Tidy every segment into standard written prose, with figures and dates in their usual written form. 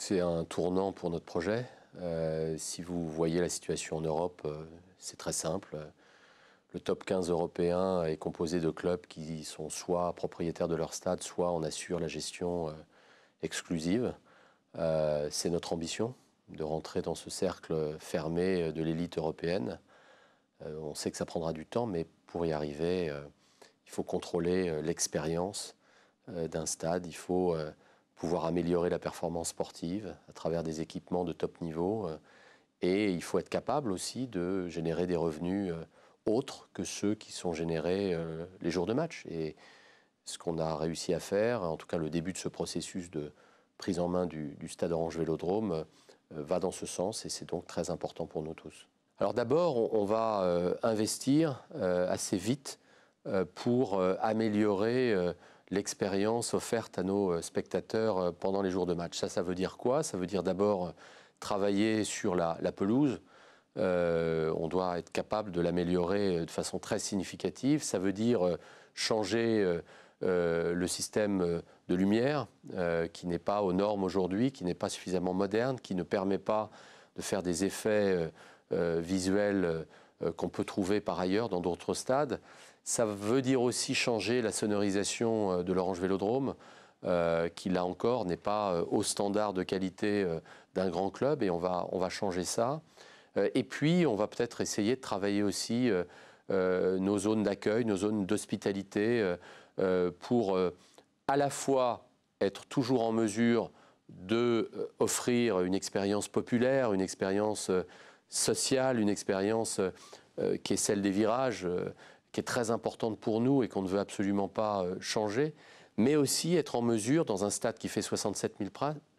C'est un tournant pour notre projet. Si vous voyez la situation en Europe, c'est très simple. Le top 15 européen est composé de clubs qui sont soit propriétaires de leur stade, soit en assurent la gestion exclusive. C'est notre ambition de rentrer dans ce cercle fermé de l'élite européenne. On sait que ça prendra du temps, mais pour y arriver, il faut contrôler l'expérience d'un stade. Il faut pouvoir améliorer la performance sportive à travers des équipements de top niveau. Et il faut être capable aussi de générer des revenus autres que ceux qui sont générés les jours de match. Et ce qu'on a réussi à faire, en tout cas le début de ce processus de prise en main du Stade Orange Vélodrome, va dans ce sens et c'est donc très important pour nous tous. Alors d'abord, on va investir assez vite pour améliorer l'expérience offerte à nos spectateurs pendant les jours de match. Ça veut dire quoi? Ça veut dire d'abord travailler sur la pelouse. On doit être capable de l'améliorer de façon très significative. Ça veut dire changer le système de lumière qui n'est pas aux normes aujourd'hui, qui n'est pas suffisamment moderne, qui ne permet pas de faire des effets visuels qu'on peut trouver par ailleurs dans d'autres stades. Ça veut dire aussi changer la sonorisation de l'Orange Vélodrome, qui là encore n'est pas au standard de qualité d'un grand club, et on va changer ça. Et puis on va peut-être essayer de travailler aussi nos zones d'accueil, nos zones d'hospitalité, pour à la fois être toujours en mesure d'offrir une expérience populaire, une expérience sociale, une expérience qui est celle des virages, qui est très importante pour nous et qu'on ne veut absolument pas changer, mais aussi être en mesure, dans un stade qui fait 67 000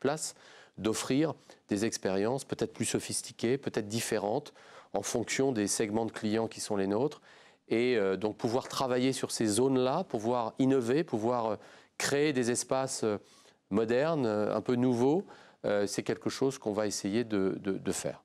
places, d'offrir des expériences peut-être plus sophistiquées, peut-être différentes, en fonction des segments de clients qui sont les nôtres. Et donc pouvoir travailler sur ces zones-là, pouvoir innover, pouvoir créer des espaces modernes, un peu nouveaux, c'est quelque chose qu'on va essayer de faire.